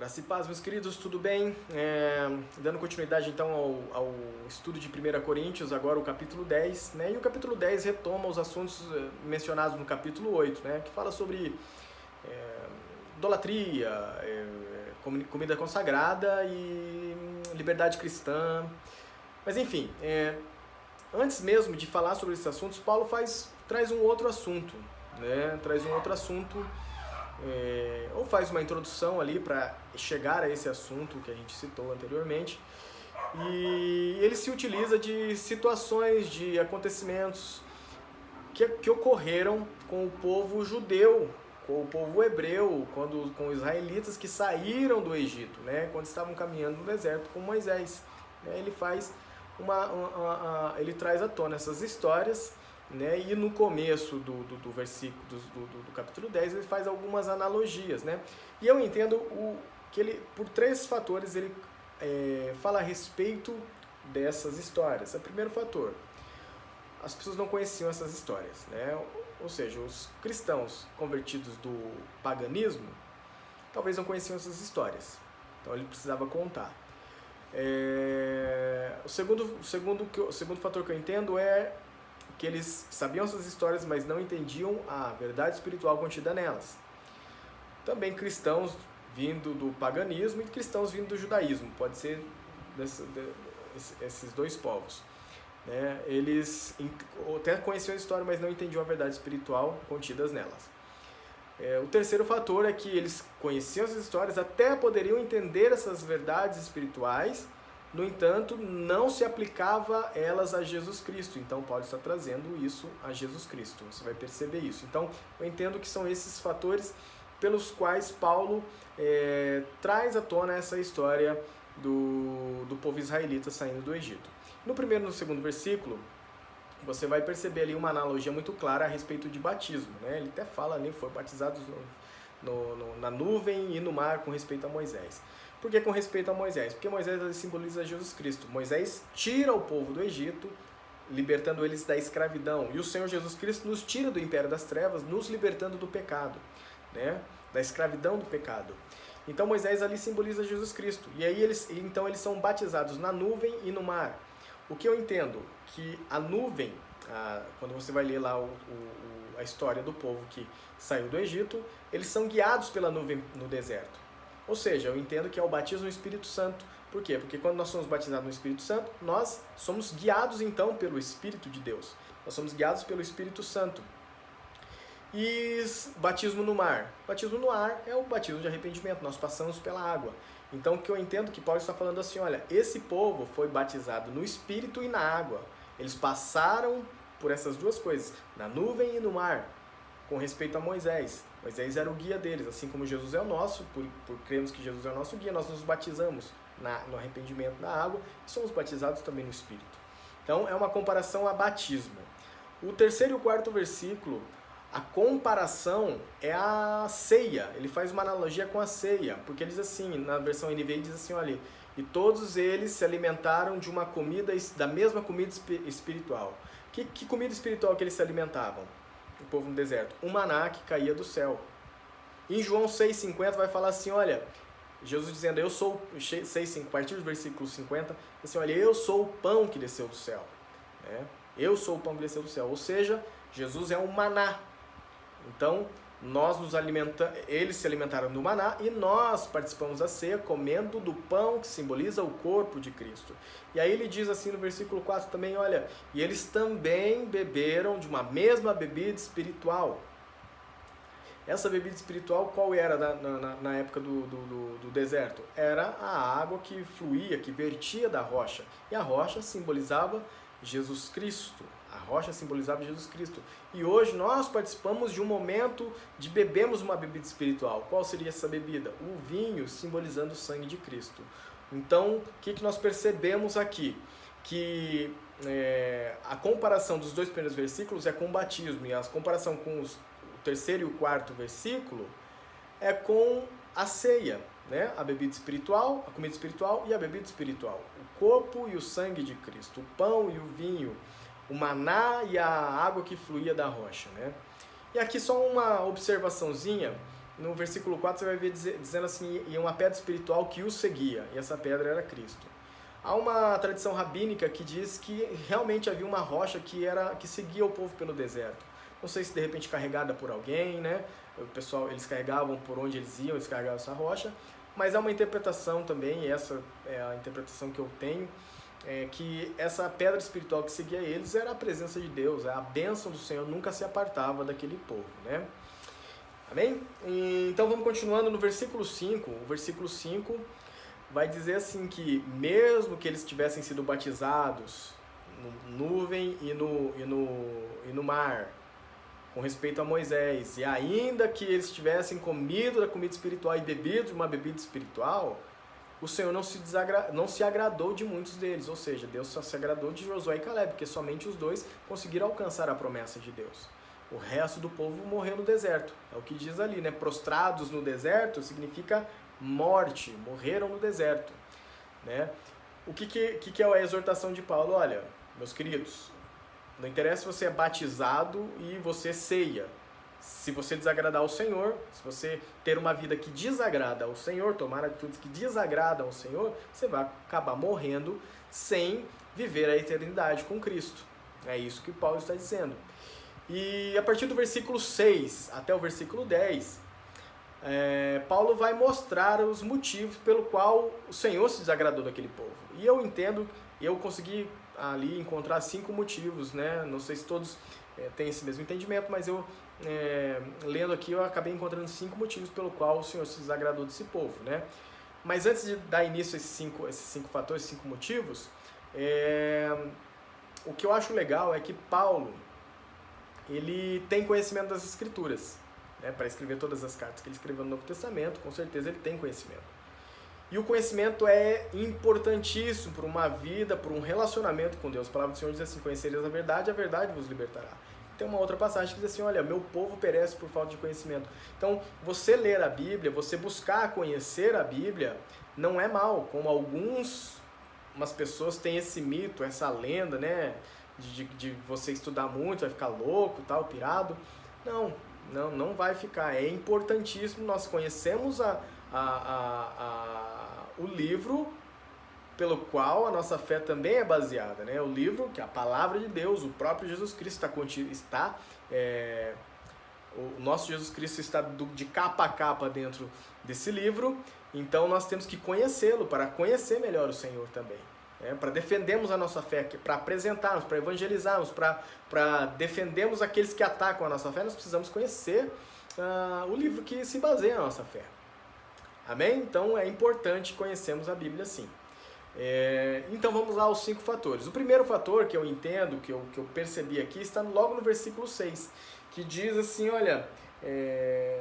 Graça e paz, meus queridos, tudo bem? Dando continuidade então ao estudo de 1 Coríntios, agora o capítulo 10, né? E o capítulo 10 retoma os assuntos mencionados no capítulo 8, né? Que fala sobre idolatria, comida consagrada e liberdade cristã. Mas enfim, antes mesmo de falar sobre esses assuntos, Paulo traz um outro assunto, né? Traz um outro assunto. Ou faz uma introdução ali para chegar a esse assunto que a gente citou anteriormente, e ele se utiliza de situações, de acontecimentos que ocorreram com o povo judeu, com o povo hebreu, com os israelitas que saíram do Egito, né, quando estavam caminhando no deserto com Moisés, né. Ele faz ele traz à tona essas histórias, né? E no começo do versículo do capítulo 10 ele faz algumas analogias, né? E eu entendo que ele, por três fatores, ele fala a respeito dessas histórias. O primeiro fator: as pessoas não conheciam essas histórias, né? Ou seja, os cristãos convertidos do paganismo talvez não conheciam essas histórias, então ele precisava contar. O segundo fator que eu entendo é que eles sabiam essas histórias, mas não entendiam a verdade espiritual contida nelas. Também cristãos vindo do paganismo e cristãos vindo do judaísmo, pode ser esses dois povos, né? Eles até conheciam a história, mas não entendiam a verdade espiritual contidas nelas. O terceiro fator é que eles conheciam essas histórias, até poderiam entender essas verdades espirituais, no entanto, não se aplicava elas a Jesus Cristo. Então, Paulo está trazendo isso a Jesus Cristo. Você vai perceber isso. Então, eu entendo que são esses fatores pelos quais Paulo traz à tona essa história do povo israelita saindo do Egito. No primeiro e no segundo versículo, você vai perceber ali uma analogia muito clara a respeito de batismo, né? Ele até fala ali, foi batizados na nuvem e no mar com respeito a Moisés. Por que com respeito a Moisés? Porque Moisés simboliza Jesus Cristo. Moisés tira o povo do Egito, libertando eles da escravidão. E o Senhor Jesus Cristo nos tira do império das trevas, nos libertando do pecado, né? Da escravidão do pecado. Então Moisés ali simboliza Jesus Cristo. E aí eles são batizados na nuvem e no mar. O que eu entendo? Que a nuvem, quando você vai ler lá a história do povo que saiu do Egito, eles são guiados pela nuvem no deserto. Ou seja, eu entendo que é o batismo no Espírito Santo. Por quê? Porque quando nós somos batizados no Espírito Santo, nós somos guiados então pelo Espírito de Deus. Nós somos guiados pelo Espírito Santo. E batismo no mar. Batismo no mar é o batismo de arrependimento. Nós passamos pela água. Então, o que eu entendo que Paulo está falando assim, olha, esse povo foi batizado no Espírito e na água. Eles passaram por essas duas coisas, na nuvem e no mar, com respeito a Moisés. Moisés era o guia deles, assim como Jesus é o nosso, por crermos que Jesus é o nosso guia, nós nos batizamos no arrependimento na água e somos batizados também no Espírito. Então, é uma comparação a batismo. O terceiro e o quarto versículo, a comparação é a ceia. Ele faz uma analogia com a ceia, porque ele diz assim, na versão NVI diz assim, olha, e todos eles se alimentaram de uma comida, da mesma comida espiritual. Que comida espiritual que eles se alimentavam? O povo no deserto, um maná que caía do céu. Em João 6,50 vai falar assim, olha, Jesus dizendo, eu sou, a partir do versículo 50, assim, olha, eu sou o pão que desceu do céu, né? Eu sou o pão que desceu do céu, ou seja, Jesus é um maná. Então, eles se alimentaram do maná e nós participamos da ceia comendo do pão que simboliza o corpo de Cristo. E aí ele diz assim no versículo 4 também, olha, e eles também beberam de uma mesma bebida espiritual. Essa bebida espiritual qual era na época do deserto? Era a água que fluía, que vertia da rocha. E a rocha simbolizava Jesus Cristo. A rocha simbolizava Jesus Cristo. E hoje nós participamos de um momento de bebermos uma bebida espiritual. Qual seria essa bebida? O vinho, simbolizando o sangue de Cristo. Então, o que nós percebemos aqui? Que a comparação dos dois primeiros versículos é com o batismo, e a comparação com o terceiro e o quarto versículo é com a ceia, né? A bebida espiritual, a comida espiritual e a bebida espiritual. O corpo e o sangue de Cristo, o pão e o vinho, o maná e a água que fluía da rocha, né? E aqui só uma observaçãozinha, no versículo 4 você vai ver dizendo assim, e uma pedra espiritual que o seguia, e essa pedra era Cristo. Há uma tradição rabínica que diz que realmente havia uma rocha que seguia o povo pelo deserto. Não sei se de repente carregada por alguém, né? O pessoal, eles carregavam por onde eles iam, eles carregavam essa rocha, mas há uma interpretação também, e essa é a interpretação que eu tenho, que essa pedra espiritual que seguia eles era a presença de Deus, a bênção do Senhor nunca se apartava daquele povo, né? Amém? Então vamos continuando no versículo 5. O versículo 5 vai dizer assim que mesmo que eles tivessem sido batizados no nuvem e no mar, com respeito a Moisés, e ainda que eles tivessem comido da comida espiritual e bebido de uma bebida espiritual, o Senhor não se agradou de muitos deles, ou seja, Deus só se agradou de Josué e Caleb, porque somente os dois conseguiram alcançar a promessa de Deus. O resto do povo morreu no deserto, é o que diz ali, né? Prostrados no deserto significa morte, morreram no deserto, né? O que é a exortação de Paulo? Olha, meus queridos, não interessa se você é batizado e você ceia. Se você desagradar ao Senhor, se você ter uma vida que desagrada ao Senhor, tomar atitudes que desagradam ao Senhor, você vai acabar morrendo sem viver a eternidade com Cristo. É isso que Paulo está dizendo. E a partir do versículo 6 até o versículo 10, Paulo vai mostrar os motivos pelo qual o Senhor se desagradou daquele povo. E eu entendo, eu consegui ali encontrar 5 motivos, né? Não sei se todos têm esse mesmo entendimento, mas eu, lendo aqui, eu acabei encontrando 5 motivos pelo qual o Senhor se desagradou desse povo, né? Mas antes de dar início a esses cinco fatores, 5 motivos, o que eu acho legal é que Paulo, ele tem conhecimento das Escrituras, né? Para escrever todas as cartas que ele escreveu no Novo Testamento, com certeza ele tem conhecimento. E o conhecimento é importantíssimo para uma vida, para um relacionamento com Deus. A palavra do Senhor diz assim, conhecereis a verdade vos libertará. Tem uma outra passagem que diz assim, olha, meu povo perece por falta de conhecimento. Então, você ler a Bíblia, você buscar conhecer a Bíblia, não é mal, como umas pessoas têm esse mito, essa lenda, né, de você estudar muito, vai ficar louco, tal, pirado. Não vai ficar. É importantíssimo, nós conhecemos o livro pelo qual a nossa fé também é baseada, né? O livro, que é a palavra de Deus, o próprio Jesus Cristo o nosso Jesus Cristo está de capa a capa dentro desse livro, então nós temos que conhecê-lo para conhecer melhor o Senhor também, né? Para defendermos a nossa fé, para apresentarmos, para evangelizarmos, para defendermos aqueles que atacam a nossa fé, nós precisamos conhecer o livro que se baseia na nossa fé. Amém? Então é importante conhecermos a Bíblia sim. Então vamos lá aos 5 fatores. O primeiro fator que eu entendo, que eu percebi aqui, está logo no versículo 6, que diz assim, olha,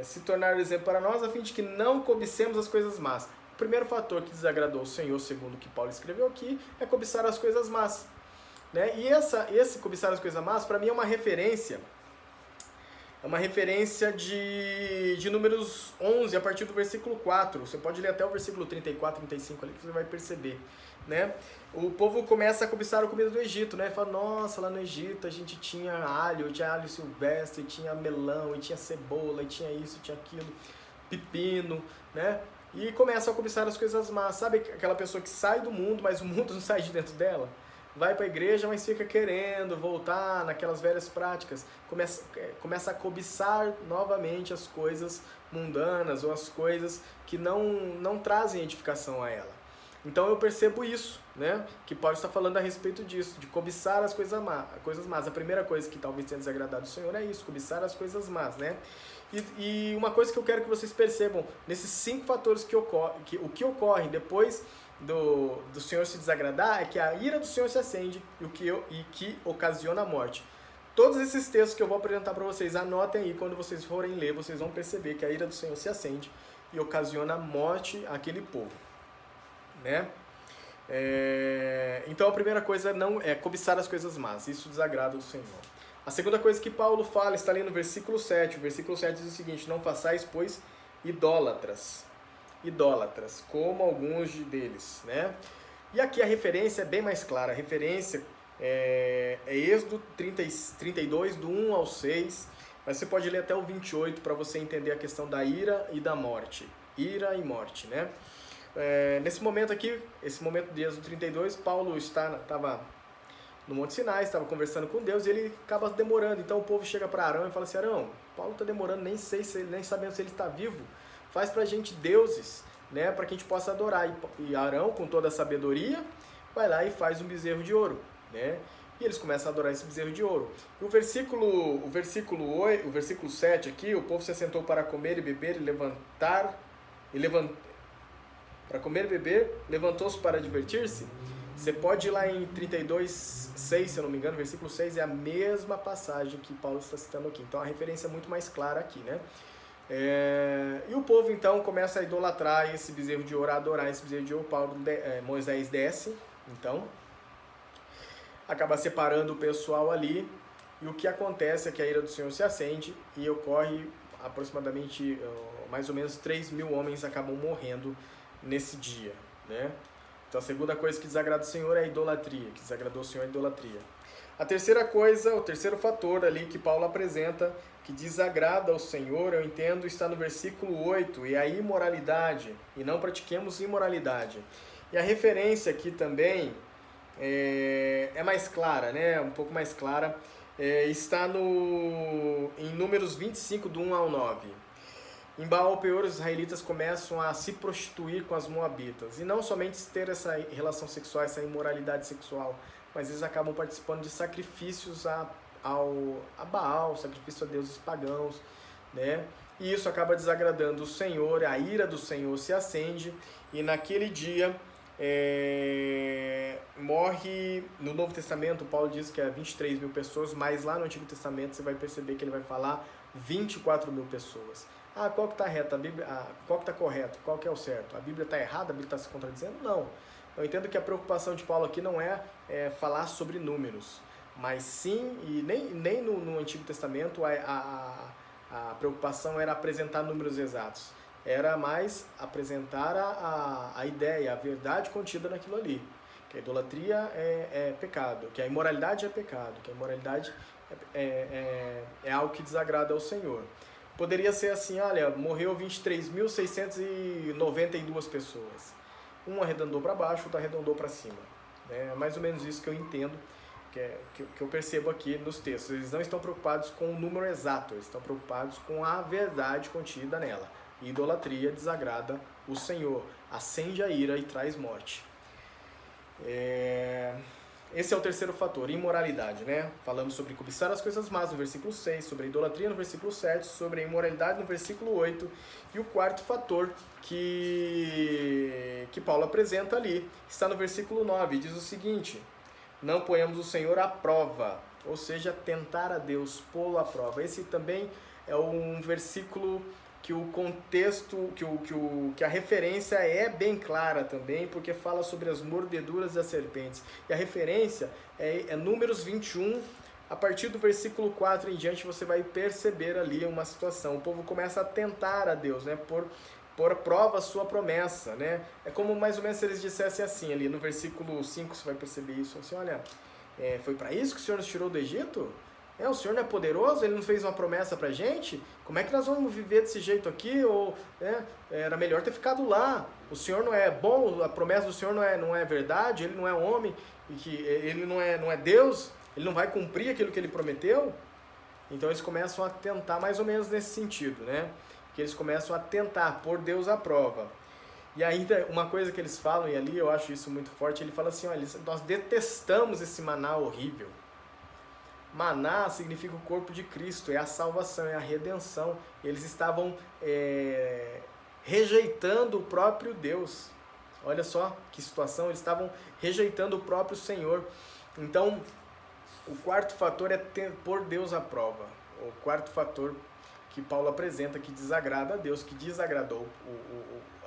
se tornar exemplo para nós, a fim de que não cobicemos as coisas más. O primeiro fator que desagradou o Senhor, segundo o que Paulo escreveu aqui, é cobiçar as coisas más, né? E esse cobiçar as coisas más, para mim, é uma referência de Números 11, a partir do versículo 4. Você pode ler até o versículo 34, 35 ali, que você vai perceber, né? O povo começa a cobiçar a comida do Egito, né? Fala, nossa, lá no Egito a gente tinha alho silvestre, tinha melão, e tinha cebola, e tinha isso, e tinha aquilo, pepino, né? E começa a cobiçar as coisas más. Sabe aquela pessoa que sai do mundo, mas o mundo não sai de dentro dela? Vai para a igreja, mas fica querendo voltar naquelas velhas práticas. Começa a cobiçar novamente as coisas mundanas ou as coisas que não trazem edificação a ela. Então eu percebo isso, né? Que Paulo está falando a respeito disso, de cobiçar as coisas más. A primeira coisa que talvez tenha desagradado o Senhor é isso, cobiçar as coisas más, né? E uma coisa que eu quero que vocês percebam, nesses 5 fatores o que ocorre depois do Senhor se desagradar é que a ira do Senhor se acende e que ocasiona a morte. Todos esses textos que eu vou apresentar para vocês, anotem aí, quando vocês forem ler, vocês vão perceber que a ira do Senhor se acende e ocasiona a morte àquele povo, né? Então a primeira coisa não é cobiçar as coisas más, isso desagrada o Senhor. A segunda coisa que Paulo fala está ali no versículo 7. O versículo 7 diz o seguinte: não façais, pois, idólatras, como alguns deles, né? E aqui a referência é bem mais clara. A referência é Êxodo 32, do 1 ao 6. Mas você pode ler até o 28 para você entender a questão da ira e da morte. Ira e morte, né? Nesse momento aqui, esse momento de Êxodo 32, Paulo estava no Monte Sinai, estava conversando com Deus e ele acaba demorando. Então o povo chega para Arão e fala assim: Arão, Paulo está demorando, nem sabemos se ele está vivo. Faz para a gente deuses, né, para que a gente possa adorar. E Arão, com toda a sabedoria, vai lá e faz um bezerro de ouro, né? E eles começam a adorar esse bezerro de ouro. O versículo 7 aqui, o povo se assentou para comer e beber para comer e beber, levantou-se para divertir-se. Você pode ir lá em 32:6, se eu não me engano, versículo 6 é a mesma passagem que Paulo está citando aqui. Então a referência é muito mais clara aqui, né? E o povo então começa a idolatrar esse bezerro de ouro, a adorar esse bezerro de ouro. Moisés desce, então acaba separando o pessoal ali, e o que acontece é que a ira do Senhor se acende e ocorre aproximadamente, mais ou menos 3.000 homens acabam morrendo nesse dia, né? Então a segunda coisa que desagrada o Senhor é a idolatria, que desagradou o Senhor é a idolatria. A terceira coisa, o terceiro fator ali que Paulo apresenta, que desagrada ao Senhor, eu entendo, está no versículo 8, e a imoralidade, e não pratiquemos imoralidade. E a referência aqui também é mais clara, né? Um pouco mais clara, está em Números 25, do 1 ao 9. Em Baal-peor, os israelitas começam a se prostituir com as moabitas. E não somente ter essa relação sexual, essa imoralidade sexual, mas eles acabam participando de sacrifícios a Baal, sacrifício a deuses pagãos, né? E isso acaba desagradando o Senhor, a ira do Senhor se acende, e naquele dia morre, no Novo Testamento, Paulo diz que é 23.000 pessoas, mas lá no Antigo Testamento você vai perceber que ele vai falar 24.000 pessoas. Qual que está reto? Qual que está correto? Qual que é o certo? A Bíblia está errada? A Bíblia está se contradizendo? Não. Eu entendo que a preocupação de Paulo aqui não é falar sobre números, mas sim, e nem no Antigo Testamento a preocupação era apresentar números exatos. Era mais apresentar a ideia, a verdade contida naquilo ali. Que a idolatria é pecado, que a imoralidade é pecado, que a imoralidade é algo que desagrada ao Senhor. Poderia ser assim: olha, morreu 23.692 pessoas. Um arredondou para baixo, outro arredondou para cima. É mais ou menos isso que eu entendo, que eu percebo aqui nos textos. Eles não estão preocupados com o número exato, eles estão preocupados com a verdade contida nela. Idolatria desagrada o Senhor, acende a ira e traz morte. Esse é o terceiro fator, imoralidade, né? Falamos sobre cobiçar as coisas más no versículo 6, sobre a idolatria no versículo 7, sobre a imoralidade no versículo 8. E o quarto fator que Paulo apresenta ali está no versículo 9, diz o seguinte: não ponhamos o Senhor à prova, ou seja, tentar a Deus, pô-lo à prova. Esse também é um versículo que o contexto, que a referência é bem clara também, porque fala sobre as mordeduras das serpentes. E a referência é Números 21, a partir do versículo 4 em diante você vai perceber ali uma situação. O povo começa a tentar a Deus, né, por à prova a sua promessa, né? É como mais ou menos se eles dissessem assim ali, no versículo 5 você vai perceber isso, assim: olha, foi para isso que o Senhor nos tirou do Egito? O Senhor não é poderoso? Ele não fez uma promessa pra gente? Como é que nós vamos viver desse jeito aqui? Ou era melhor ter ficado lá. O Senhor não é bom? A promessa do Senhor não é verdade? Ele não é homem? E que ele não é Deus? Ele não vai cumprir aquilo que ele prometeu? Então eles começam a tentar mais ou menos nesse sentido, né? Que eles começam a tentar pôr Deus à prova. E ainda uma coisa que eles falam, e ali eu acho isso muito forte, ele fala assim: olha, nós detestamos esse maná horrível. Maná significa o corpo de Cristo, é a salvação, é a redenção. Eles estavam rejeitando o próprio Deus. Olha só que situação, eles estavam rejeitando o próprio Senhor. Então, o quarto fator é pôr Deus à prova. O quarto fator que Paulo apresenta, que desagrada a Deus, que desagradou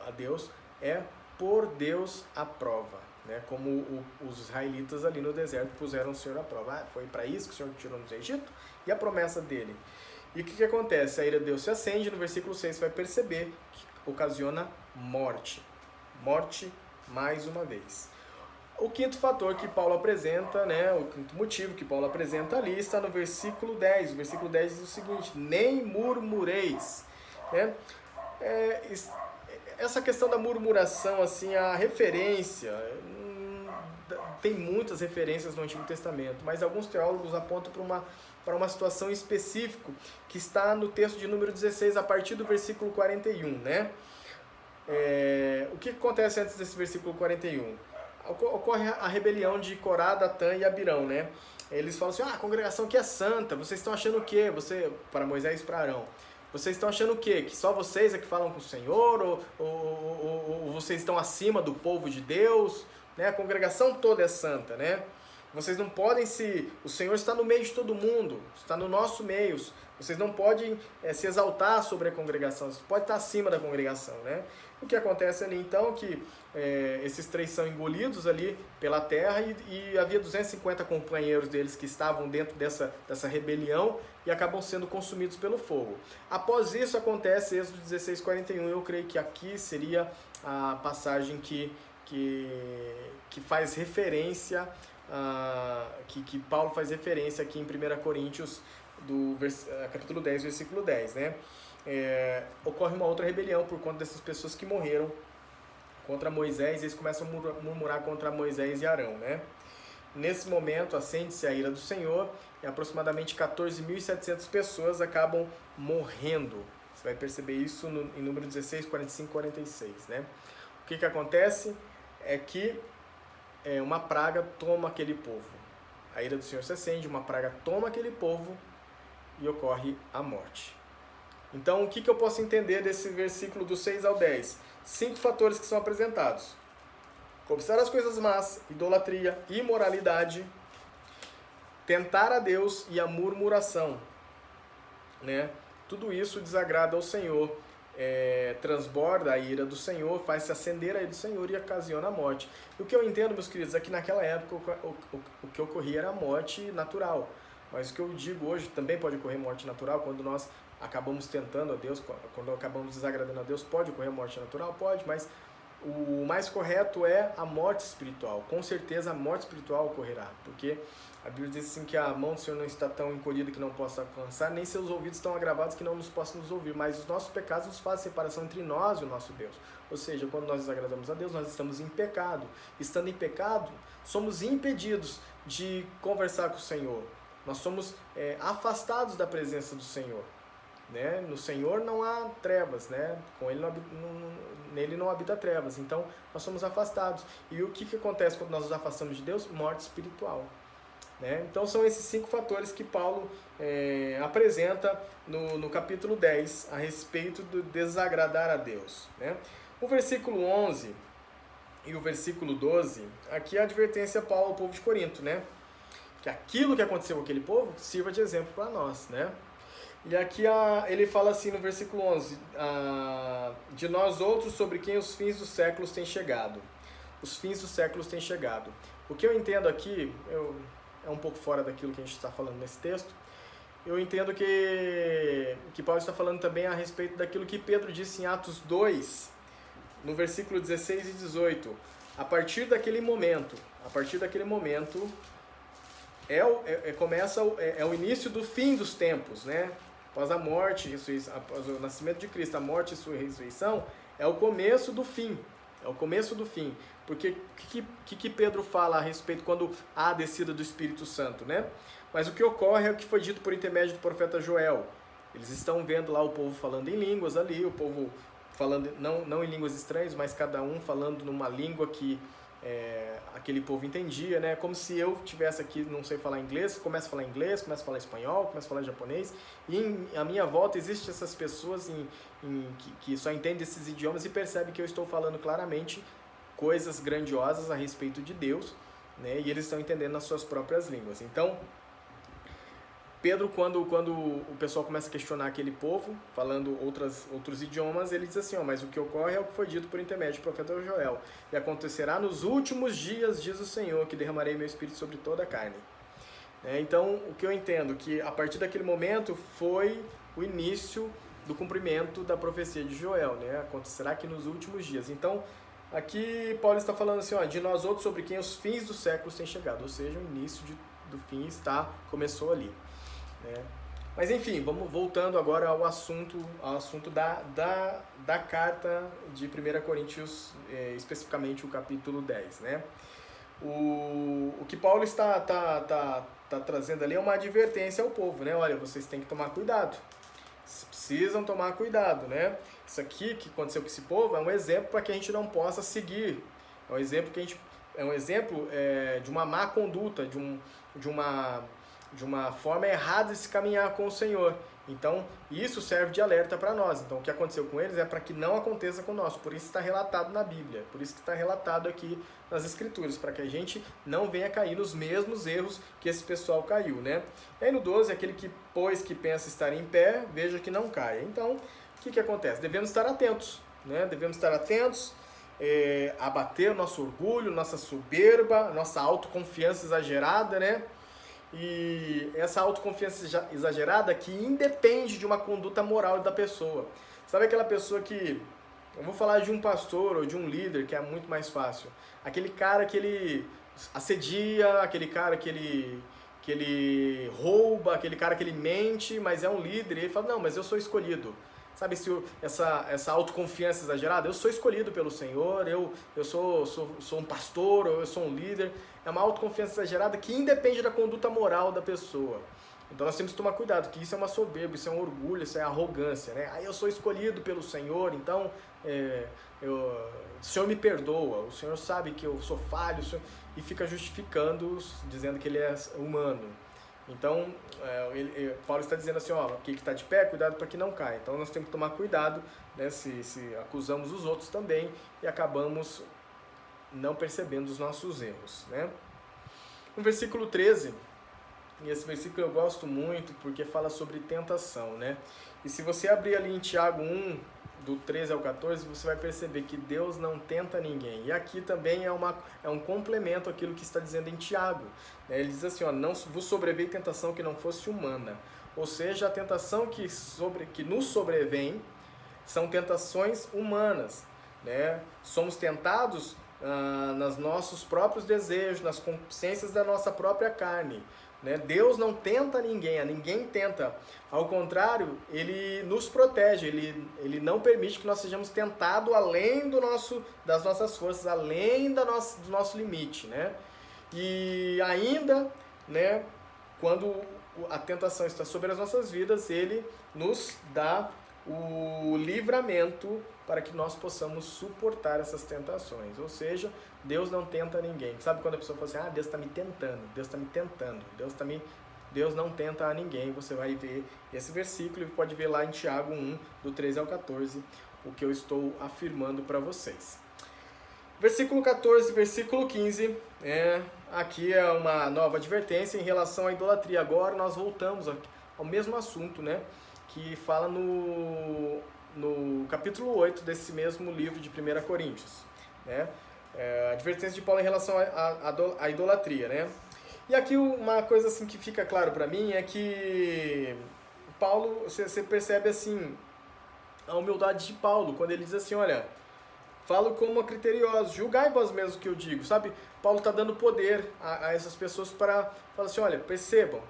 a Deus, é pôr Deus à prova. Né, como os israelitas ali no deserto puseram o Senhor à prova. Foi para isso que o Senhor tirou nos Egito? E a promessa dele? E o que acontece? A ira de Deus se acende, no versículo 6 você vai perceber que ocasiona morte. Morte mais uma vez. O quinto fator que Paulo apresenta, né, o quinto motivo que Paulo apresenta ali está no versículo 10. O versículo 10 diz o seguinte: nem murmureis. Né? Essa questão da murmuração, assim, a referência, tem muitas referências no Antigo Testamento, mas alguns teólogos apontam para uma situação específica que está no texto de número 16, a partir do versículo 41, né? O que acontece antes desse versículo 41? Ocorre a rebelião de Corá, Datã e Abirão, né? Eles falam assim: a congregação aqui é santa, vocês estão achando o quê? Para Moisés e para Arão. Vocês estão achando o quê? Que só vocês é que falam com o Senhor? Ou vocês estão acima do povo de Deus? Né? A congregação toda é santa, né? Vocês não podem se... O Senhor está no meio de todo mundo, está no nosso meio. Vocês não podem se exaltar sobre a congregação, vocês podem estar acima da congregação, né? O que acontece ali, então, que esses três são engolidos ali pela terra e havia 250 companheiros deles que estavam dentro dessa rebelião e acabam sendo consumidos pelo fogo. Após isso acontece Êxodo 16:41, eu creio que aqui seria a passagem que faz referência, que Paulo faz referência aqui em 1 Coríntios, capítulo 10, versículo 10, né? Ocorre uma outra rebelião por conta dessas pessoas que morreram contra Moisés, e eles começam a murmurar contra Moisés e Arão, né? Nesse momento, acende-se a ira do Senhor e aproximadamente 14.700 pessoas acabam morrendo. Você vai perceber isso em número 16, 45, 46, né? O que acontece é que uma praga toma aquele povo. A ira do Senhor se acende, uma praga toma aquele povo e ocorre a morte. Então, o que eu posso entender desse versículo do 6 ao 10? 5 fatores que são apresentados: cobiçar as coisas más, idolatria, imoralidade, tentar a Deus e a murmuração, né? Tudo isso desagrada ao Senhor, transborda a ira do Senhor, faz-se acender a ira do Senhor e ocasiona a morte. E o que eu entendo, meus queridos, é que naquela época o que ocorria era a morte natural. Mas o que eu digo hoje, também pode ocorrer morte natural quando nós acabamos tentando a Deus, quando acabamos desagradando a Deus. Pode ocorrer morte natural? Pode, mas o mais correto é a morte espiritual. Com certeza a morte espiritual ocorrerá, porque a Bíblia diz assim que a mão do Senhor não está tão encolhida que não possa alcançar, nem seus ouvidos tão agravados que não nos possam nos ouvir, mas os nossos pecados nos fazem separação entre nós e o nosso Deus. Ou seja, quando nós desagradamos a Deus, nós estamos em pecado. Estando em pecado, somos impedidos de conversar com o Senhor. Nós somos afastados da presença do Senhor, né? No Senhor não há trevas, né? Com ele nele não habita trevas. Então nós somos afastados. E o que acontece quando nós nos afastamos de Deus? Morte espiritual, né? Então são esses 5 fatores que Paulo apresenta no capítulo 10 a respeito do desagradar a Deus, né? O versículo 11 e o versículo 12, aqui é a advertência a Paulo ao povo de Corinto, né? Que aquilo que aconteceu com aquele povo sirva de exemplo para nós, né? E aqui ele fala assim no versículo 11, de nós outros sobre quem os fins dos séculos têm chegado. Os fins dos séculos têm chegado. O que eu entendo aqui, é um pouco fora daquilo que a gente está falando nesse texto, eu entendo que Paulo está falando também a respeito daquilo que Pedro disse em Atos 2, no versículo 16 e 18. A partir daquele momento, começa o início do fim dos tempos, né? Após a morte, após o nascimento de Cristo, a morte e sua ressurreição, é o começo do fim. É o começo do fim. Porque o que Pedro fala a respeito quando há a descida do Espírito Santo, né? Mas o que ocorre é o que foi dito por intermédio do profeta Joel. Eles estão vendo lá o povo falando em línguas ali, o povo falando não em línguas estranhas, mas cada um falando numa língua que aquele povo entendia, né? Como se eu tivesse aqui, não sei falar inglês, começo a falar inglês, começo a falar espanhol, começo a falar japonês, e à minha volta existem essas pessoas que só entendem esses idiomas e percebem que eu estou falando claramente coisas grandiosas a respeito de Deus, né? E eles estão entendendo nas suas próprias línguas. Então, Pedro, quando o pessoal começa a questionar aquele povo, falando outros idiomas, ele diz assim, mas o que ocorre é o que foi dito por intermédio do profeta Joel. E acontecerá nos últimos dias, diz o Senhor, que derramarei meu espírito sobre toda a carne. Então, o que eu entendo, que a partir daquele momento foi o início do cumprimento da profecia de Joel, né? Acontecerá que nos últimos dias. Então, Aqui Paulo está falando assim, ó, de nós outros sobre quem os fins dos séculos têm chegado, ou seja, o início do fim começou ali, né? Mas enfim, vamos voltando agora ao assunto da carta de 1 Coríntios, especificamente o capítulo 10, né? O que Paulo está trazendo ali é uma advertência ao povo, né? Olha, vocês têm que tomar cuidado, precisam tomar cuidado, né? Isso aqui que aconteceu com esse povo é um exemplo para que a gente não possa seguir, é um exemplo de uma má conduta, de uma forma errada de se caminhar com o Senhor. Então, isso serve de alerta para nós. Então, o que aconteceu com eles é para que não aconteça com nós. Por isso está relatado na Bíblia, por isso que está relatado aqui nas Escrituras, para que a gente não venha cair nos mesmos erros que esse pessoal caiu, né? E aí no 12, aquele que, pois que pensa estar em pé, veja que não caia. Então, o que acontece? Devemos estar atentos, né? Devemos estar atentos, abater o nosso orgulho, nossa soberba, nossa autoconfiança exagerada, né? E essa autoconfiança exagerada que independe de uma conduta moral da pessoa. Sabe aquela pessoa que... Eu vou falar de um pastor ou de um líder, que é muito mais fácil. Aquele cara que ele assedia, aquele cara que ele rouba, aquele cara que ele mente, mas é um líder. E ele fala, não, mas eu sou escolhido. Sabe essa autoconfiança exagerada? Eu sou escolhido pelo Senhor, eu sou um pastor, ou eu sou um líder. É uma autoconfiança exagerada que independe da conduta moral da pessoa. Então nós temos que tomar cuidado, que isso é uma soberba, isso é um orgulho, isso é arrogância, né? Aí eu sou escolhido pelo Senhor, então o Senhor me perdoa, o Senhor sabe que eu sou falho, e fica justificando, dizendo que ele é humano. Então, Paulo está dizendo assim, ó, aqui que está de pé, cuidado para que não caia. Então nós temos que tomar cuidado, né, se acusamos os outros também e acabamos não percebendo os nossos erros, né? No versículo 13, e esse versículo eu gosto muito porque fala sobre tentação, né? E se você abrir ali em Tiago 1, do 13 ao 14, você vai perceber que Deus não tenta ninguém. E aqui também é um complemento àquilo que está dizendo em Tiago. Ele diz assim, ó, não vos sobreveio tentação que não fosse humana. Ou seja, a tentação que nos sobrevém são tentações humanas, né? Somos tentados nos nossos próprios desejos, nas concupiscências da nossa própria carne, né? Deus não tenta ninguém, a ninguém tenta. Ao contrário, Ele nos protege, Ele não permite que nós sejamos tentados além das nossas forças, além do nosso limite, né? E ainda, né, quando a tentação está sobre as nossas vidas, Ele nos dá o livramento para que nós possamos suportar essas tentações. Ou seja, Deus não tenta ninguém. Sabe quando a pessoa fala assim, Deus está me tentando, Deus está me tentando, Deus não tenta a ninguém. Você vai ver esse versículo e pode ver lá em Tiago 1, do 13 ao 14, o que eu estou afirmando para vocês. Versículo 14, versículo 15, aqui é uma nova advertência em relação à idolatria. Agora nós voltamos ao mesmo assunto, né, que fala no capítulo 8 desse mesmo livro de 1 Coríntios, né? A advertência de Paulo em relação à idolatria, né? E aqui uma coisa assim que fica claro para mim é que Paulo, você percebe assim a humildade de Paulo, quando ele diz assim, olha, falo como criteriosos, julgai vós mesmos o que eu digo, sabe? Paulo está dando poder a essas pessoas para falar assim, olha, percebam,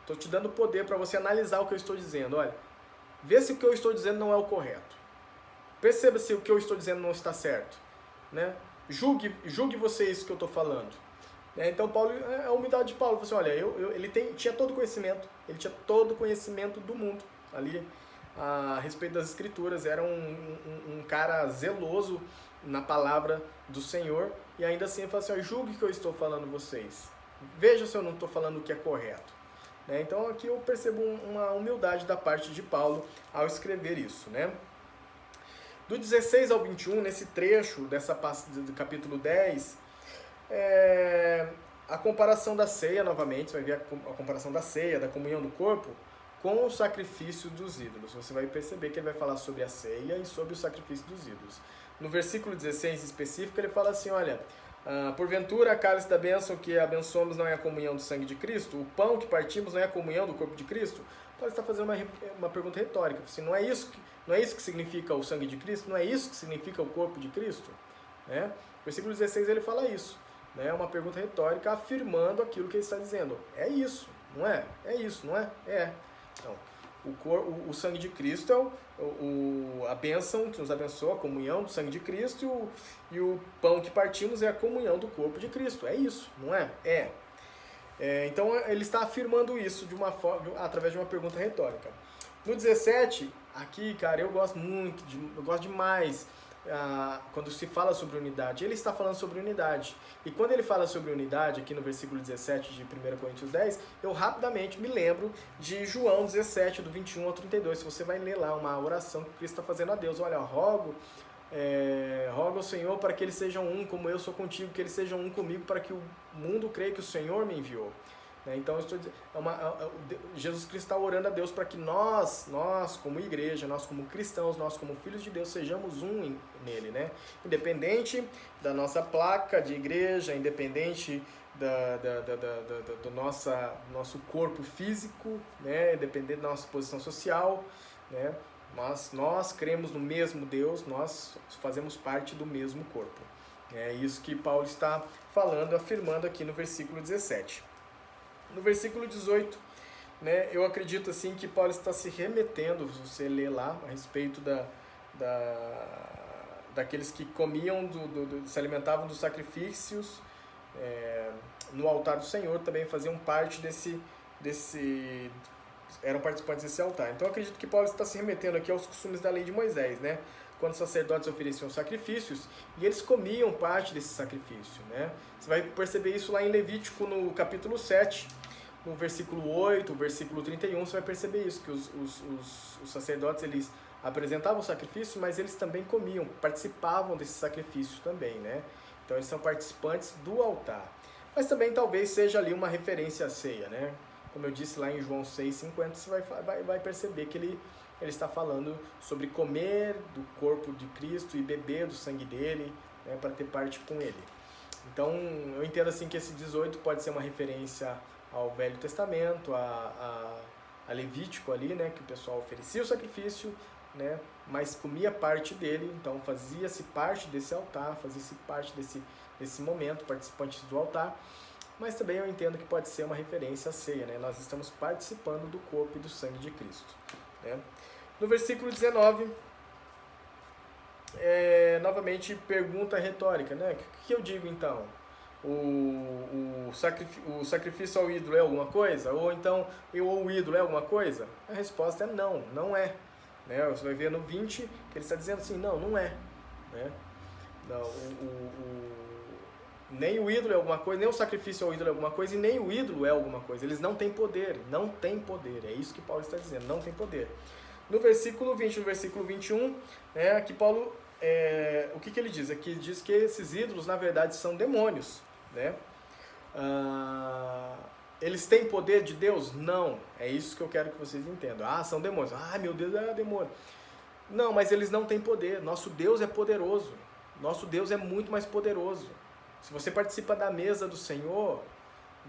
estou te dando poder para você analisar o que eu estou dizendo, olha, vê se o que eu estou dizendo não é o correto. Perceba se o que eu estou dizendo não está certo, né? Julgue você isso que eu estou falando. Então, Paulo, a humildade de Paulo, assim, olha, ele tinha todo conhecimento, ele tinha todo conhecimento do mundo ali a respeito das Escrituras, era um cara zeloso na palavra do Senhor, e ainda assim ele fala assim, julgue o que eu estou falando vocês, veja se eu não estou falando o que é correto. Então aqui eu percebo uma humildade da parte de Paulo ao escrever isso, né? Do 16 ao 21, nesse trecho do capítulo 10, a comparação da ceia novamente, você vai ver a comparação da ceia, da comunhão do corpo, com o sacrifício dos ídolos. Você vai perceber que ele vai falar sobre a ceia e sobre o sacrifício dos ídolos. No versículo 16 específico, ele fala assim, olha, porventura a cálice da bênção que abençoamos não é a comunhão do sangue de Cristo? O pão que partimos não é a comunhão do corpo de Cristo? Paulo está fazendo uma pergunta retórica. Assim, não é isso que significa o sangue de Cristo? Não é isso que significa o corpo de Cristo? né? Versículo 16 ele fala isso, né? Uma pergunta retórica afirmando aquilo que ele está dizendo. É isso, não é? É isso, não é? É. Então, o sangue de Cristo é a bênção que nos abençoa, a comunhão do sangue de Cristo, e o pão que partimos é a comunhão do corpo de Cristo. É isso, não é? É. Então ele está afirmando isso de uma forma, através de uma pergunta retórica. No 17, aqui, cara, eu gosto demais quando se fala sobre unidade. Ele está falando sobre unidade. E quando ele fala sobre unidade, aqui no versículo 17 de 1 Coríntios 10, eu rapidamente me lembro de João 17, do 21 ao 32. Se você vai ler lá uma oração que Cristo está fazendo a Deus, olha, rogo ao Senhor para que eles sejam um, como eu sou contigo, que eles sejam um comigo, para que o mundo creia que o Senhor me enviou. Então, Jesus Cristo está orando a Deus para que nós, como igreja, nós como cristãos, nós como filhos de Deus, sejamos um nele, né? Independente da nossa placa de igreja, independente do nosso corpo físico, né? Independente da nossa posição social, né? Mas nós cremos no mesmo Deus, nós fazemos parte do mesmo corpo. É isso que Paulo está falando, afirmando aqui no versículo 17. No versículo 18, né, eu acredito assim que Paulo está se remetendo, se você ler lá, a respeito daqueles que comiam, se alimentavam dos sacrifícios no altar do Senhor, também faziam parte eram participantes desse altar. Então eu acredito que Paulo está se remetendo aqui aos costumes da lei de Moisés, né? Quando os sacerdotes ofereciam sacrifícios e eles comiam parte desse sacrifício, né? Você vai perceber isso lá em Levítico, no capítulo 7, no versículo 8, versículo 31, você vai perceber isso, que os sacerdotes, eles apresentavam o sacrifício, mas eles também comiam, participavam desse sacrifício também, né? Então eles são participantes do altar. Mas também talvez seja ali uma referência à ceia, né? Como eu disse lá em João 6,50, você vai perceber que ele está falando sobre comer do corpo de Cristo e beber do sangue dele, né, para ter parte com ele. Então, eu entendo assim que esse 18 pode ser uma referência ao Velho Testamento, a Levítico ali, né, que o pessoal oferecia o sacrifício, né, mas comia parte dele, então fazia-se parte desse altar, fazia-se parte desse momento, participantes do altar. Mas também eu entendo que pode ser uma referência à ceia, né? Nós estamos participando do corpo e do sangue de Cristo, né? No versículo 19, novamente pergunta retórica, né? O que eu digo então? O sacrifício ao ídolo é alguma coisa? Ou então, o ídolo é alguma coisa? A resposta é não, não é. Né? Você vai ver no 20 que ele está dizendo assim, não é. Né? Não, nem o ídolo é alguma coisa, nem o sacrifício ao ídolo é alguma coisa, e nem o ídolo é alguma coisa. Eles não têm poder, não têm poder. É isso que Paulo está dizendo, não tem poder. No versículo 20, no versículo 21, aqui Paulo, o que ele diz? Aqui diz que esses ídolos, na verdade, são demônios. Né? Eles têm poder de Deus? Não. É isso que eu quero que vocês entendam. São demônios. Meu Deus, é demônio. Não, mas eles não têm poder. Nosso Deus é poderoso. Nosso Deus é muito mais poderoso. Se você participa da mesa do Senhor,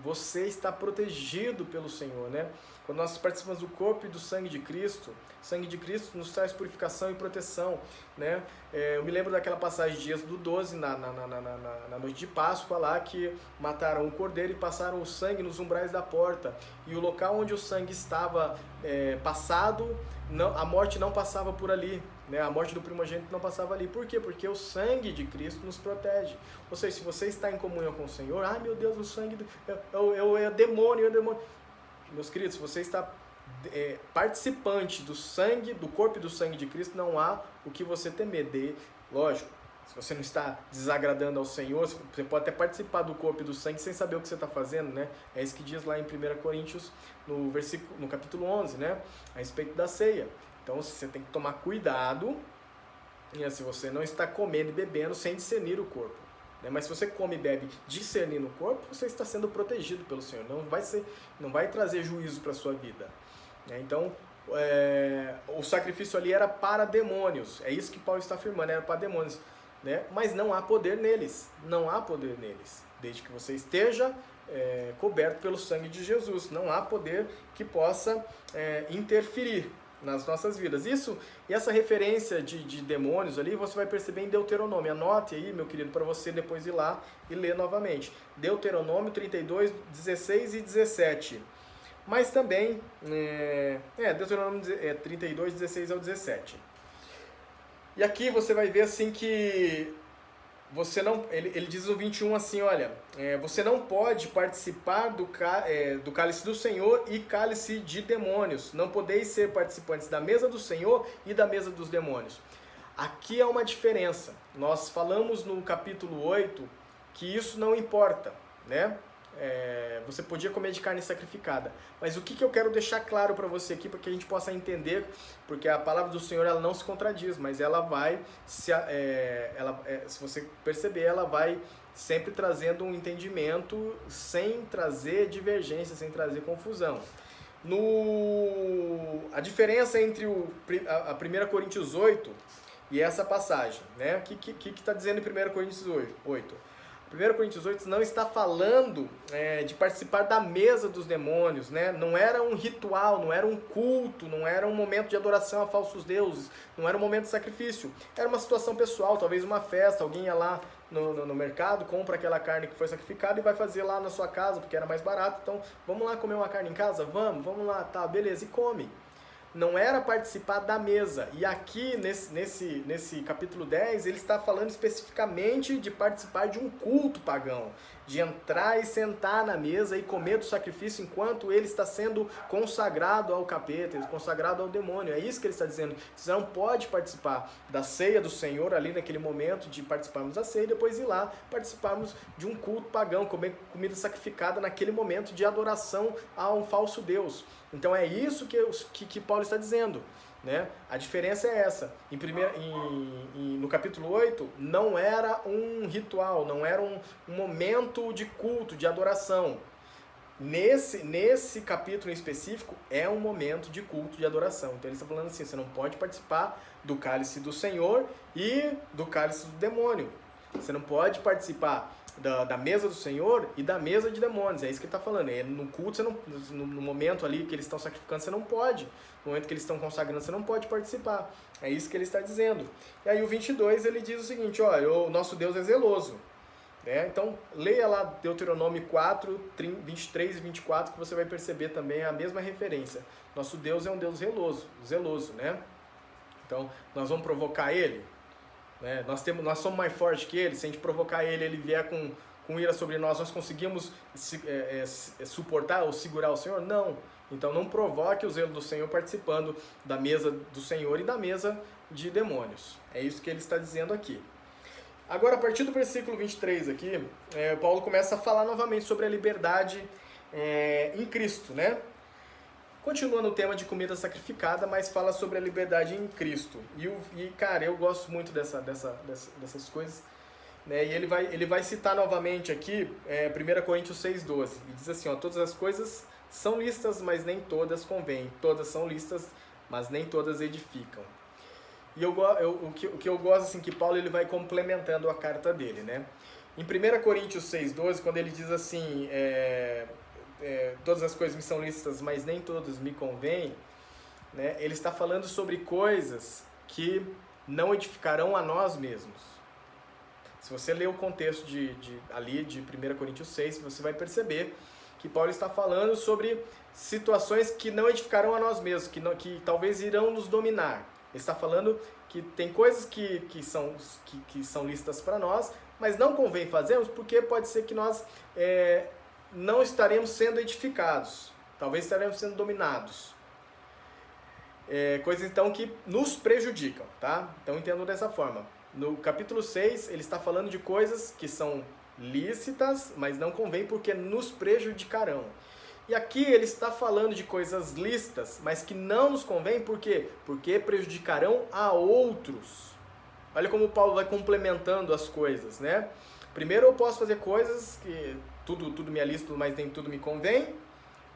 você está protegido pelo Senhor, né? Quando nós participamos do corpo e do sangue de Cristo, o sangue de Cristo nos traz purificação e proteção, né? Eu me lembro daquela passagem de Êxodo 12, na noite de Páscoa lá, que mataram o cordeiro e passaram o sangue nos umbrais da porta. E o local onde o sangue estava passado, a morte não passava por ali. Né? A morte do primogênito não passava ali. Por quê? Porque o sangue de Cristo nos protege. Ou seja, se você está em comunhão com o Senhor, meu Deus, o sangue é demônio, é demônio. Meus queridos, se você está participante do sangue, do corpo e do sangue de Cristo, não há o que você temer. Lógico, se você não está desagradando ao Senhor, você pode até participar do corpo e do sangue sem saber o que você está fazendo, né? É isso que diz lá em 1 Coríntios, no capítulo 11, né? A respeito da ceia. Então você tem que tomar cuidado, se você não está comendo e bebendo sem discernir o corpo. Mas se você come e bebe discernindo o corpo, você está sendo protegido pelo Senhor. Não vai trazer juízo para a sua vida. Então, o sacrifício ali era para demônios. É isso que Paulo está afirmando, era para demônios. Né? Mas não há poder neles. Não há poder neles. Desde que você esteja coberto pelo sangue de Jesus. Não há poder que possa interferir. nas nossas vidas. E essa referência de demônios ali, você vai perceber em Deuteronômio. Anote aí, meu querido, para você depois ir lá e ler novamente. Deuteronômio 32, 16 e 17. Mas também, Deuteronômio 32, 16 ao 17. E aqui você vai ver assim que você não, ele diz no 21 assim, olha, você não pode participar do cálice do Senhor e cálice de demônios. Não podeis ser participantes da mesa do Senhor e da mesa dos demônios. Aqui há uma diferença. Nós falamos no capítulo 8 que isso não importa, né? Você podia comer de carne sacrificada. Mas o que eu quero deixar claro para você aqui, para que a gente possa entender, porque a palavra do Senhor ela não se contradiz, mas ela vai, se você perceber, ela vai sempre trazendo um entendimento sem trazer divergência, sem trazer confusão. A diferença entre a 1 Coríntios 8 e essa passagem, né? O que está dizendo em 1 Coríntios 8? 1 Coríntios 8 não está falando de participar da mesa dos demônios, né? Não era um ritual, não era um culto, não era um momento de adoração a falsos deuses, não era um momento de sacrifício. Era uma situação pessoal, talvez uma festa, alguém ia lá no mercado, compra aquela carne que foi sacrificada e vai fazer lá na sua casa, porque era mais barato. Então, vamos lá comer uma carne em casa? Vamos lá, tá, beleza, e come. Não era participar da mesa. E aqui, nesse capítulo 10, ele está falando especificamente de participar de um culto pagão. De entrar e sentar na mesa e comer do sacrifício enquanto ele está sendo consagrado ao capeta, consagrado ao demônio. É isso que ele está dizendo. Você não pode participar da ceia do Senhor ali naquele momento de participarmos da ceia e depois ir lá participarmos de um culto pagão, comer comida sacrificada naquele momento de adoração a um falso Deus. Então é isso que Paulo está dizendo, né? A diferença é essa. No capítulo 8, não era um ritual, não era um momento de culto, de adoração. Nesse capítulo em específico, é um momento de culto, de adoração. Então ele está falando assim, você não pode participar do cálice do Senhor e do cálice do demônio. Você não pode participar da mesa do Senhor e da mesa de demônios. É isso que ele está falando. No culto, no momento ali que eles estão sacrificando, você não pode. No momento que eles estão consagrando, você não pode participar. É isso que ele está dizendo. E aí o 22, ele diz o seguinte, o nosso Deus é zeloso. Então, leia lá Deuteronômio 4, 23 e 24, que você vai perceber também a mesma referência. Nosso Deus é um Deus zeloso, né? Então, nós vamos provocar ele? Nós somos mais fortes que ele. Se a gente provocar ele vier com ira sobre nós conseguimos suportar ou segurar o Senhor? Não. Então não provoque o zelo do Senhor participando da mesa do Senhor e da mesa de demônios. É isso que ele está dizendo aqui. Agora, a partir do versículo 23 aqui, Paulo começa a falar novamente sobre a liberdade em Cristo, né? Continua no tema de comida sacrificada, mas fala sobre a liberdade em Cristo. Cara, eu gosto muito dessas coisas. Né? E ele vai citar novamente aqui 1 Coríntios 6,12. E diz assim, todas as coisas são listas, mas nem todas convêm. Todas são listas, mas nem todas edificam. E o que eu gosto assim, que Paulo ele vai complementando a carta dele. Né? Em 1 Coríntios 6,12, quando ele diz assim... todas as coisas me são lícitas, mas nem todas me convêm, né? Ele está falando sobre coisas que não edificarão a nós mesmos. Se você ler o contexto ali de 1 Coríntios 6, você vai perceber que Paulo está falando sobre situações que não edificarão a nós mesmos, que talvez irão nos dominar. Ele está falando que tem coisas que são lícitas para nós, mas não convém fazermos porque pode ser que nós... não estaremos sendo edificados, talvez estaremos sendo dominados. Coisas então que nos prejudicam, tá? Então entendam dessa forma. No capítulo 6, ele está falando de coisas que são lícitas, mas não convém porque nos prejudicarão. E aqui ele está falando de coisas lícitas, mas que não nos convém, por quê? Porque prejudicarão a outros. Olha como Paulo vai complementando as coisas, né? Primeiro eu posso fazer coisas que... Tudo me é lícito, mas nem tudo me convém.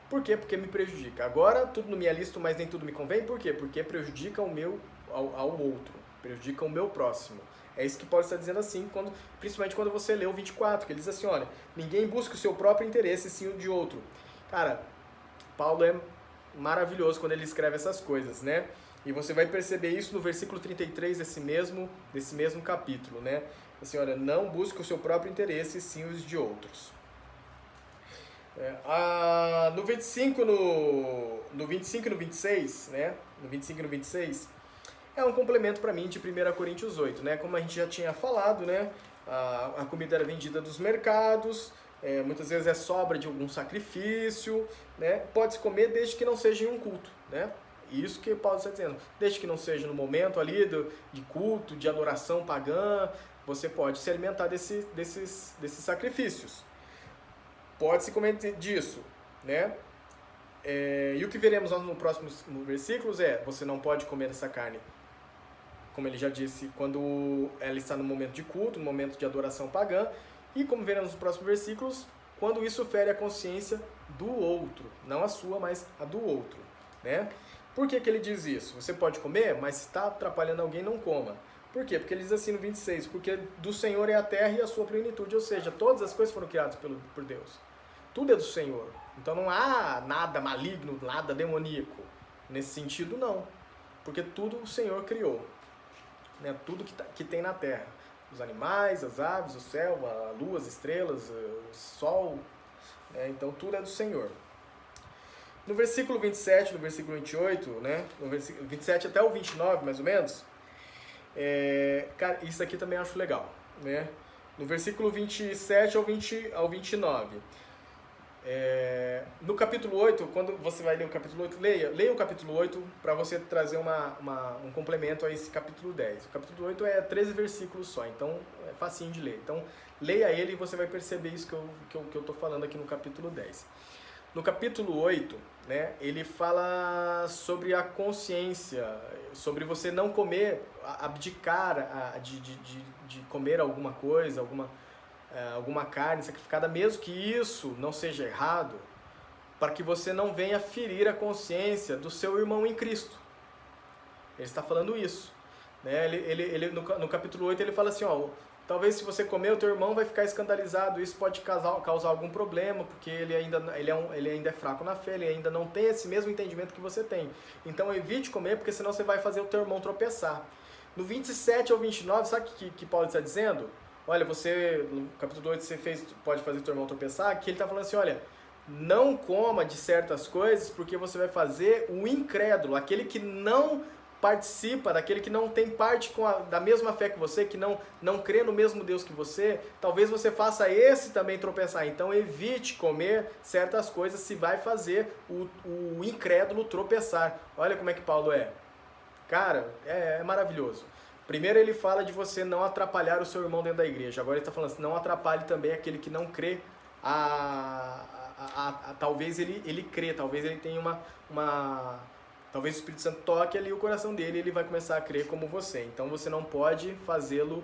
Por quê? Porque me prejudica. Agora, tudo me é lícito, mas nem tudo me convém. Por quê? Porque prejudica ao outro. Prejudica o meu próximo. É isso que Paulo está dizendo assim, principalmente quando você lê o 24, que ele diz assim, olha, ninguém busca o seu próprio interesse, sim o de outro. Cara, Paulo é maravilhoso quando ele escreve essas coisas, né? E você vai perceber isso no versículo 33 desse mesmo capítulo, né? Assim, olha, não busque o seu próprio interesse, sim os de outros. No 25 e no 26, né? No 25 e no 26, é um complemento para mim de 1 Coríntios 8, né? Como a gente já tinha falado, né? A comida era vendida dos mercados, muitas vezes é sobra de algum sacrifício, né? Pode-se comer desde que não seja em um culto, né? Isso que Paulo está dizendo. Desde que não seja no momento ali de culto, de adoração pagã, você pode se alimentar desses sacrifícios. Pode-se comer disso, né? E o que veremos nos próximos versículos você não pode comer essa carne, como ele já disse, quando ela está no momento de culto, no momento de adoração pagã, e como veremos nos próximos versículos, quando isso fere a consciência do outro, não a sua, mas a do outro, né? Por que ele diz isso? Você pode comer, mas se está atrapalhando alguém, não coma. Por quê? Porque ele diz assim no 26, porque do Senhor é a terra e a sua plenitude, ou seja, todas as coisas foram criadas por Deus. Tudo é do Senhor. Então não há nada maligno, nada demoníaco. Nesse sentido, não. Porque tudo o Senhor criou. Né? Tudo que tem na terra. Os animais, as aves, o céu, a lua, as estrelas, o sol. Então tudo é do Senhor. No versículo 27, no versículo 28, né? No versículo 27 até o 29, mais ou menos. Cara, isso aqui também eu acho legal. Né? No versículo 27 ao 29. No capítulo 8, quando você vai ler o capítulo 8, leia o capítulo 8 para você trazer um complemento a esse capítulo 10. O capítulo 8 é 13 versículos só, então é facinho de ler. Então, leia ele e você vai perceber isso que eu estou falando aqui no capítulo 10. No capítulo 8, né, ele fala sobre a consciência, sobre você não comer, abdicar de comer alguma coisa, alguma carne sacrificada, mesmo que isso não seja errado, para que você não venha ferir a consciência do seu irmão em Cristo. Ele está falando isso. Né? No capítulo 8 ele fala assim, talvez se você comer, o teu irmão vai ficar escandalizado, isso pode causar algum problema, porque ele ainda é fraco na fé, ele ainda não tem esse mesmo entendimento que você tem. Então evite comer, porque senão você vai fazer o teu irmão tropeçar. No 27 ao 29, sabe o que Paulo está dizendo? Olha, no capítulo 8 pode fazer o teu irmão tropeçar, que ele está falando assim, olha, não coma de certas coisas, porque você vai fazer o incrédulo, aquele que não participa, daquele que não tem parte da mesma fé que você, que não crê no mesmo Deus que você, talvez você faça esse também tropeçar. Então evite comer certas coisas se vai fazer o incrédulo tropeçar. Olha como é que Paulo é. Cara, é maravilhoso. Primeiro ele fala de você não atrapalhar o seu irmão dentro da igreja. Agora ele está falando assim, não atrapalhe também aquele que não crê. Talvez ele crê, talvez ele tenha talvez o Espírito Santo toque ali o coração dele e ele vai começar a crer como você. Então você não pode fazê-lo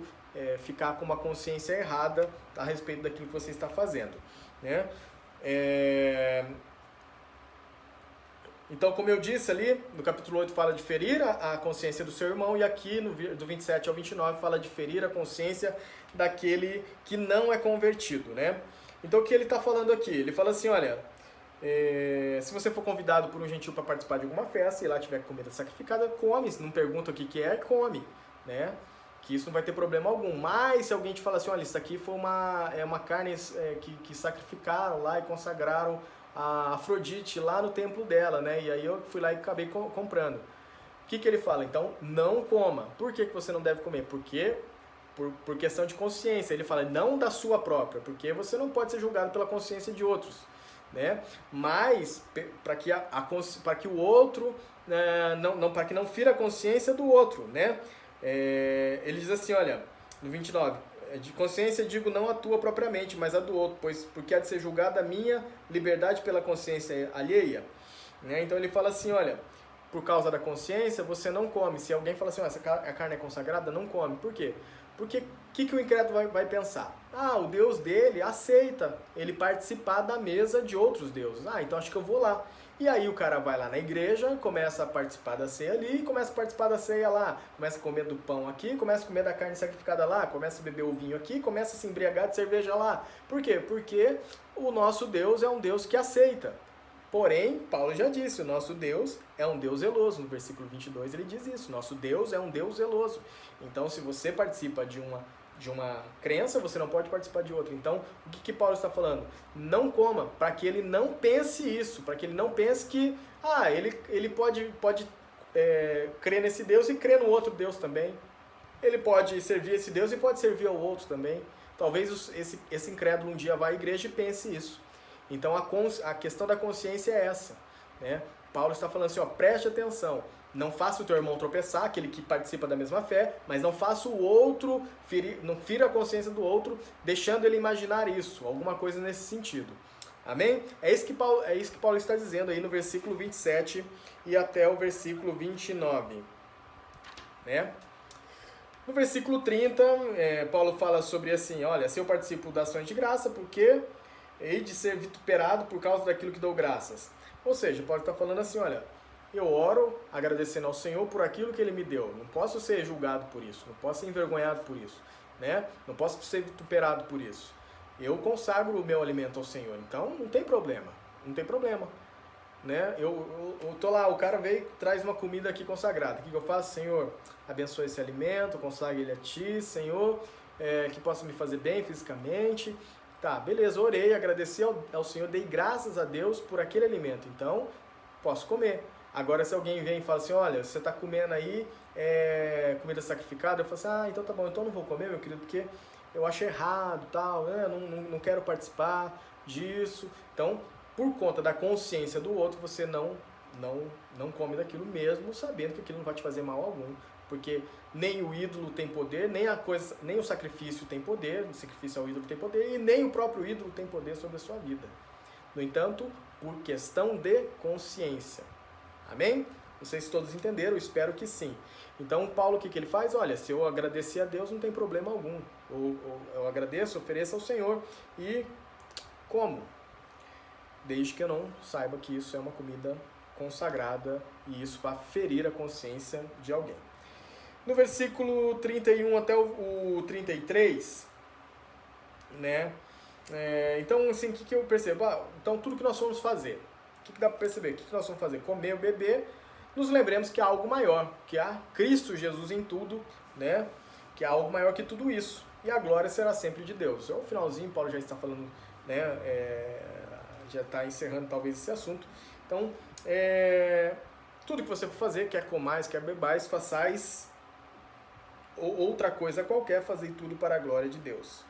ficar com uma consciência errada a respeito daquilo que você está fazendo. Né? Então, como eu disse ali, no capítulo 8 fala de ferir a consciência do seu irmão, e aqui do 27 ao 29 fala de ferir a consciência daquele que não é convertido, né? Então, o que ele está falando aqui? Ele fala assim, olha, se você for convidado por um gentil para participar de alguma festa e lá tiver comida sacrificada, come, não pergunta o que é, come, né? Que isso não vai ter problema algum. Mas se alguém te falar assim, olha, isso aqui foi uma carne que sacrificaram lá e consagraram a Afrodite lá no templo dela, né? E aí eu fui lá e acabei comprando. O que ele fala? Então, não coma. Por que você não deve comer? Porque por questão de consciência. Ele fala, não da sua própria, porque você não pode ser julgado pela consciência de outros, né? Mas para que o outro para que não fira a consciência do outro, né? Ele diz assim, olha, no 29, de consciência digo não a tua propriamente, mas a do outro, porque há de ser julgada a minha liberdade pela consciência alheia, né? Então ele fala assim, olha, por causa da consciência você não come. Se alguém fala assim, a carne é consagrada, não come. Por quê? Porque o que o incrédulo vai pensar? O Deus dele aceita ele participar da mesa de outros deuses. Então acho que eu vou lá. E aí o cara vai lá na igreja, começa a participar da ceia ali, começa a participar da ceia lá, começa a comer do pão aqui, começa a comer da carne sacrificada lá, começa a beber o vinho aqui, começa a se embriagar de cerveja lá. Por quê? Porque o nosso Deus é um Deus que aceita. Porém, Paulo já disse, o nosso Deus é um Deus zeloso. No versículo 22 ele diz isso, nosso Deus é um Deus zeloso. Então, se você participa de uma crença, você não pode participar de outra. Então, o que Paulo está falando? Não coma, para que ele não pense isso, para que ele não pense que ele pode crer nesse Deus e crer no outro Deus também. Ele pode servir esse Deus e pode servir ao outro também. Talvez esse incrédulo um dia vá à igreja e pense isso. Então a questão da consciência é essa, né? Paulo está falando assim, preste atenção, não faça o teu irmão tropeçar, aquele que participa da mesma fé, mas não faça o outro, não fira a consciência do outro, deixando ele imaginar isso, alguma coisa nesse sentido. Amém? É isso que Paulo está dizendo aí no versículo 27 e até o versículo 29, né? No versículo 30, Paulo fala sobre assim, olha, se eu participo da ação de graça, porque hei de ser vituperado por causa daquilo que dou graças. Ou seja, Paulo está falando assim, olha, eu oro agradecendo ao Senhor por aquilo que Ele me deu. Não posso ser julgado por isso, não posso ser envergonhado por isso, né? Não posso ser vituperado por isso. Eu consagro o meu alimento ao Senhor, então não tem problema, né? Eu tô lá, o cara veio, traz uma comida aqui consagrada. O que eu faço? Senhor, abençoa esse alimento, consagre ele a Ti, Senhor, que possa me fazer bem fisicamente. Tá, beleza, orei, agradeci ao Senhor, dei graças a Deus por aquele alimento, então posso comer. Agora, se alguém vem e fala assim, olha, você está comendo aí comida sacrificada, eu falo assim, então tá bom, então não vou comer, meu querido, porque eu acho errado, tal, não quero participar disso. Então, por conta da consciência do outro, você não come daquilo mesmo, sabendo que aquilo não vai te fazer mal algum. Porque nem o ídolo tem poder, nem o sacrifício tem poder, o sacrifício ao ídolo tem poder, e nem o próprio ídolo tem poder sobre a sua vida. No entanto, por questão de consciência. Amém? Vocês todos entenderam? Eu espero que sim. Então, Paulo, o que ele faz? Olha, se eu agradecer a Deus, não tem problema algum. Eu agradeço, ofereço ao Senhor e como? Desde que eu não saiba que isso é uma comida consagrada e isso vai ferir a consciência de alguém. No versículo 31 até o 33, né? Então, assim, o que eu percebo? Então, tudo que nós vamos fazer, o que dá para perceber? O que nós vamos fazer? Comer ou beber, nos lembremos que há algo maior, que há Cristo Jesus em tudo, né? Que há algo maior que tudo isso. E a glória será sempre de Deus. O finalzinho, Paulo já está falando, né? Já está encerrando talvez esse assunto. Então, tudo que você for fazer, quer comais, quer bebais, façais ou outra coisa qualquer, fazer tudo para a glória de Deus.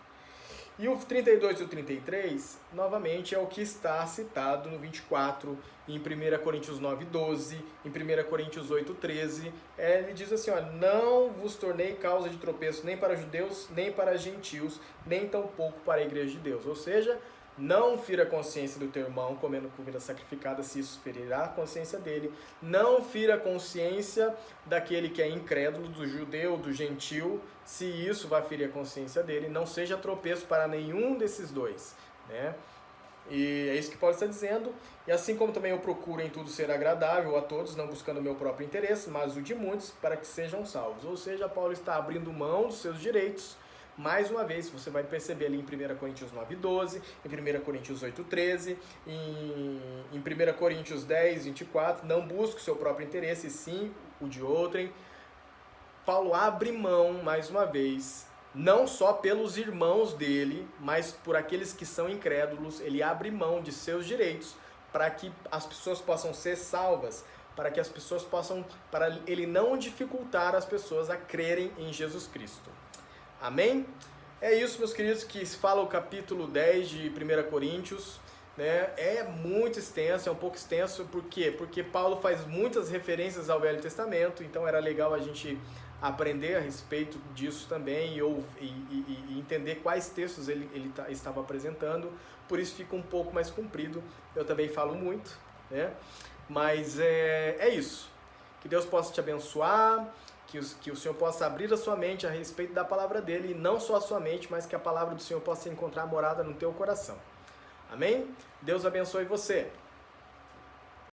E o 32 e o 33, novamente, é o que está citado no 24, em 1 Coríntios 9, 12, em 1 Coríntios 8, 13. Ele diz assim, não vos tornei causa de tropeço nem para judeus, nem para gentios, nem tampouco para a igreja de Deus. Ou seja, não fira a consciência do teu irmão comendo comida sacrificada, se isso ferirá a consciência dele. Não fira a consciência daquele que é incrédulo, do judeu, do gentil, se isso vai ferir a consciência dele. Não seja tropeço para nenhum desses dois, né? E é isso que Paulo está dizendo. E assim como também eu procuro em tudo ser agradável a todos, não buscando o meu próprio interesse, mas o de muitos, para que sejam salvos. Ou seja, Paulo está abrindo mão dos seus direitos. Mais uma vez, você vai perceber ali em 1 Coríntios 9, 12, em 1 Coríntios 8, 13, em 1 Coríntios 10, 24, não busque o seu próprio interesse, sim o de outrem. Paulo abre mão, mais uma vez, não só pelos irmãos dele, mas por aqueles que são incrédulos, ele abre mão de seus direitos para que as pessoas possam ser salvas, para que as pessoas possam, para ele não dificultar as pessoas a crerem em Jesus Cristo. Amém? É isso, meus queridos, que fala o capítulo 10 de 1 Coríntios, né? É muito extenso, é um pouco extenso, por quê? Porque Paulo faz muitas referências ao Velho Testamento, então era legal a gente aprender a respeito disso também e entender quais textos ele estava apresentando, por isso fica um pouco mais comprido, eu também falo muito, né? Mas é isso, que Deus possa te abençoar, que o Senhor possa abrir a sua mente a respeito da palavra dele, e não só a sua mente, mas que a palavra do Senhor possa encontrar morada no teu coração. Amém? Deus abençoe você.